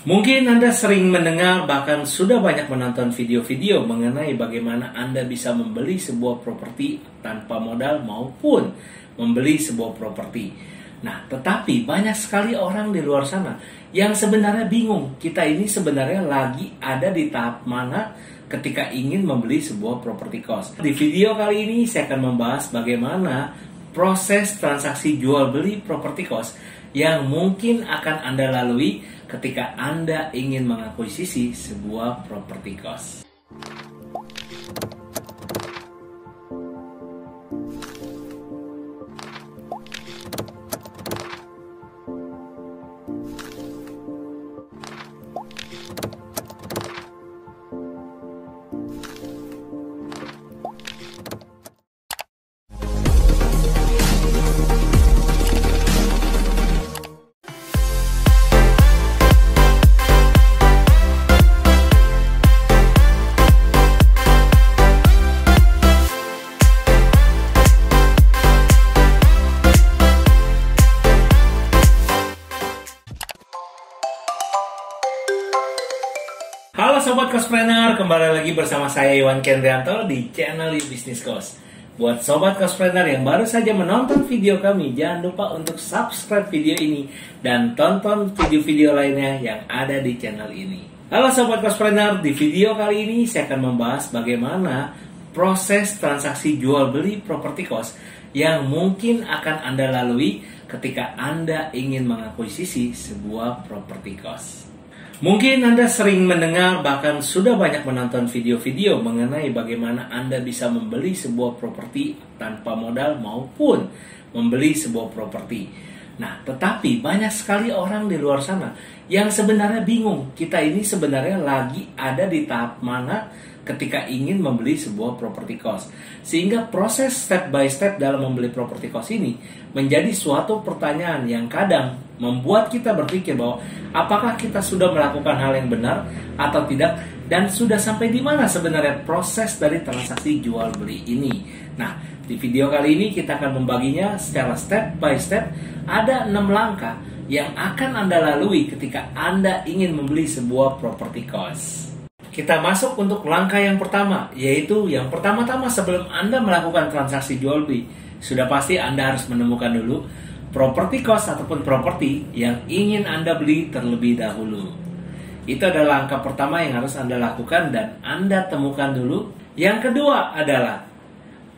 Mungkin Anda sering mendengar bahkan sudah banyak menonton video-video mengenai bagaimana Anda bisa membeli sebuah properti tanpa modal maupun membeli sebuah properti. Nah, tetapi banyak sekali orang di luar sana yang sebenarnya bingung, kita ini sebenarnya lagi ada di tahap mana ketika ingin membeli sebuah properti kos. Di video kali ini saya akan membahas bagaimana proses transaksi jual beli properti kos yang mungkin akan Anda lalui ketika Anda ingin mengakuisisi sebuah properti kos. Halo Sobat Kospreneur, kembali lagi bersama saya Iwan Kendrianto di channel Bisnis Kos. Buat Sobat Kospreneur yang baru saja menonton video kami, jangan lupa untuk subscribe video ini dan tonton video-video lainnya yang ada di channel ini. Halo Sobat Kospreneur, di video kali ini saya akan membahas bagaimana proses transaksi jual beli properti kos yang mungkin akan Anda lalui ketika Anda ingin mengakuisisi sebuah properti kos. Mungkin Anda sering mendengar bahkan sudah banyak menonton video-video mengenai bagaimana Anda bisa membeli sebuah properti tanpa modal maupun membeli sebuah properti. Nah, tetapi banyak sekali orang di luar sana yang sebenarnya bingung, kita ini sebenarnya lagi ada di tahap mana ketika ingin membeli sebuah properti kos. Sehingga proses step by step dalam membeli properti kos ini menjadi suatu pertanyaan yang kadang membuat kita berpikir bahwa apakah kita sudah melakukan hal yang benar atau tidak, dan sudah sampai di mana sebenarnya proses dari transaksi jual beli ini. Nah, di video kali ini kita akan membaginya secara step by step. Ada 6 langkah yang akan Anda lalui ketika Anda ingin membeli sebuah properti kos. Kita masuk untuk langkah yang pertama, yaitu yang pertama-tama sebelum Anda melakukan transaksi jual beli, sudah pasti Anda harus menemukan dulu properti kos ataupun properti yang ingin Anda beli terlebih dahulu. Itu adalah langkah pertama yang harus Anda lakukan dan Anda temukan dulu. Yang kedua adalah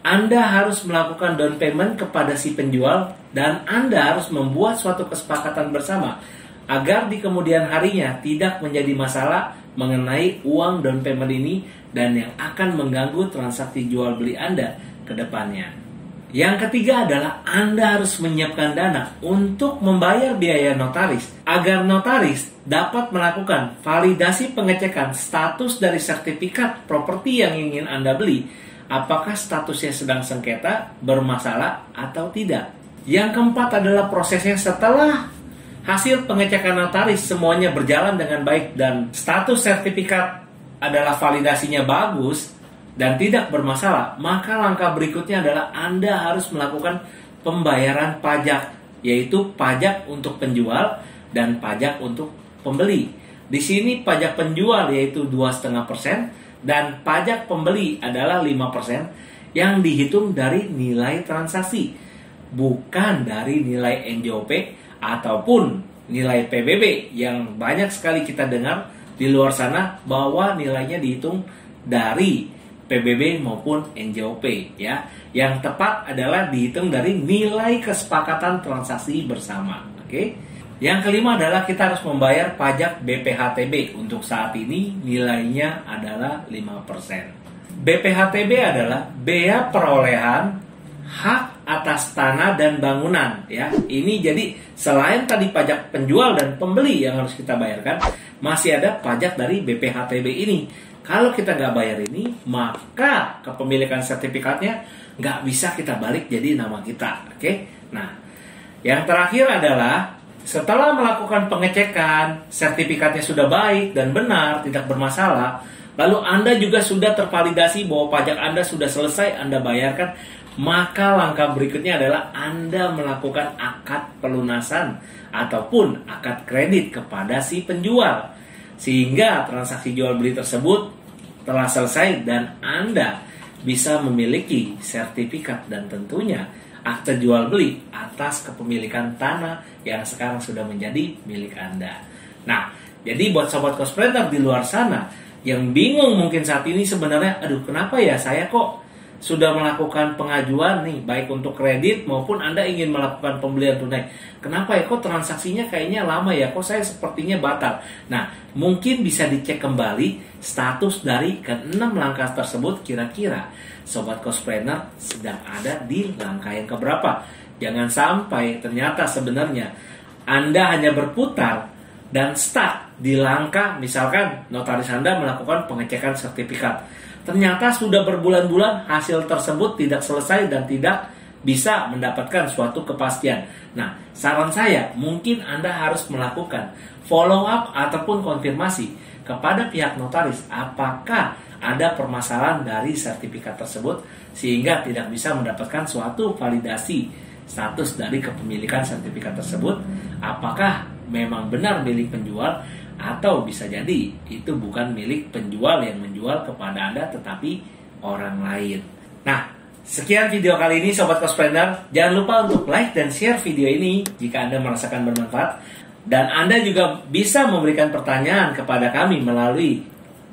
Anda harus melakukan down payment kepada si penjual dan Anda harus membuat suatu kesepakatan bersama agar di kemudian harinya tidak menjadi masalah mengenai uang down payment ini dan yang akan mengganggu transaksi jual beli Anda ke depannya. Yang ketiga adalah Anda harus menyiapkan dana untuk membayar biaya notaris agar notaris dapat melakukan validasi pengecekan status dari sertifikat properti yang ingin Anda beli, apakah statusnya sedang sengketa, bermasalah atau tidak. Yang keempat adalah prosesnya setelah hasil pengecekan notaris semuanya berjalan dengan baik dan status sertifikat adalah validasinya bagus dan tidak bermasalah, maka langkah berikutnya adalah Anda harus melakukan pembayaran pajak, yaitu pajak untuk penjual dan pajak untuk pembeli. Di sini pajak penjual yaitu 2,5% dan pajak pembeli adalah 5% yang dihitung dari nilai transaksi, bukan dari nilai NJOP ataupun nilai PBB yang banyak sekali kita dengar di luar sana bahwa nilainya dihitung dari PBB maupun NJOP ya. Yang tepat adalah dihitung dari nilai kesepakatan transaksi bersama. Oke. Yang kelima adalah kita harus membayar pajak BPHTB. Untuk saat ini nilainya adalah 5%. BPHTB adalah bea perolehan hak atas tanah dan bangunan ya. Ini jadi selain tadi pajak penjual dan pembeli yang harus kita bayarkan, masih ada pajak dari BPHTB ini. Kalau kita nggak bayar ini, maka kepemilikan sertifikatnya nggak bisa kita balik jadi nama kita. Oke? Nah, yang terakhir adalah setelah melakukan pengecekan, sertifikatnya sudah baik dan benar, tidak bermasalah, lalu Anda juga sudah tervalidasi bahwa pajak Anda sudah selesai Anda bayarkan, maka langkah berikutnya adalah Anda melakukan akad pelunasan ataupun akad kredit kepada si penjual. Sehingga transaksi jual beli tersebut telah selesai dan Anda bisa memiliki sertifikat dan tentunya akte jual beli atas kepemilikan tanah yang sekarang sudah menjadi milik Anda. Nah, jadi buat sobat Cospreneur di luar sana yang bingung mungkin saat ini sebenarnya, aduh kenapa ya saya kok sudah melakukan pengajuan nih baik untuk kredit maupun Anda ingin melakukan pembelian tunai. Kenapa ya kok transaksinya kayaknya lama ya, kok saya sepertinya batal. Nah, mungkin bisa dicek kembali status dari ke-6 langkah tersebut, kira-kira sobat Cospreneur sedang ada di langkah yang keberapa. Jangan sampai ternyata sebenarnya Anda hanya berputar dan stuck di langkah, misalkan notaris Anda melakukan pengecekan sertifikat. Ternyata sudah berbulan-bulan hasil tersebut tidak selesai dan tidak bisa mendapatkan suatu kepastian. Nah, saran saya mungkin Anda harus melakukan follow up ataupun konfirmasi kepada pihak notaris apakah ada permasalahan dari sertifikat tersebut sehingga tidak bisa mendapatkan suatu validasi status dari kepemilikan sertifikat tersebut, apakah memang benar milik penjual atau bisa jadi itu bukan milik penjual yang menjual kepada Anda tetapi orang lain. Nah, sekian video kali ini sobat Cospreneur. Jangan lupa untuk like dan share video ini jika Anda merasakan bermanfaat, dan Anda juga bisa memberikan pertanyaan kepada kami melalui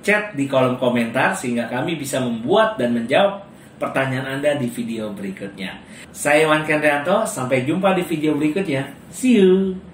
chat di kolom komentar sehingga kami bisa membuat dan menjawab pertanyaan Anda di video berikutnya. Saya Iwan Kendrianto, sampai jumpa di video berikutnya. See you.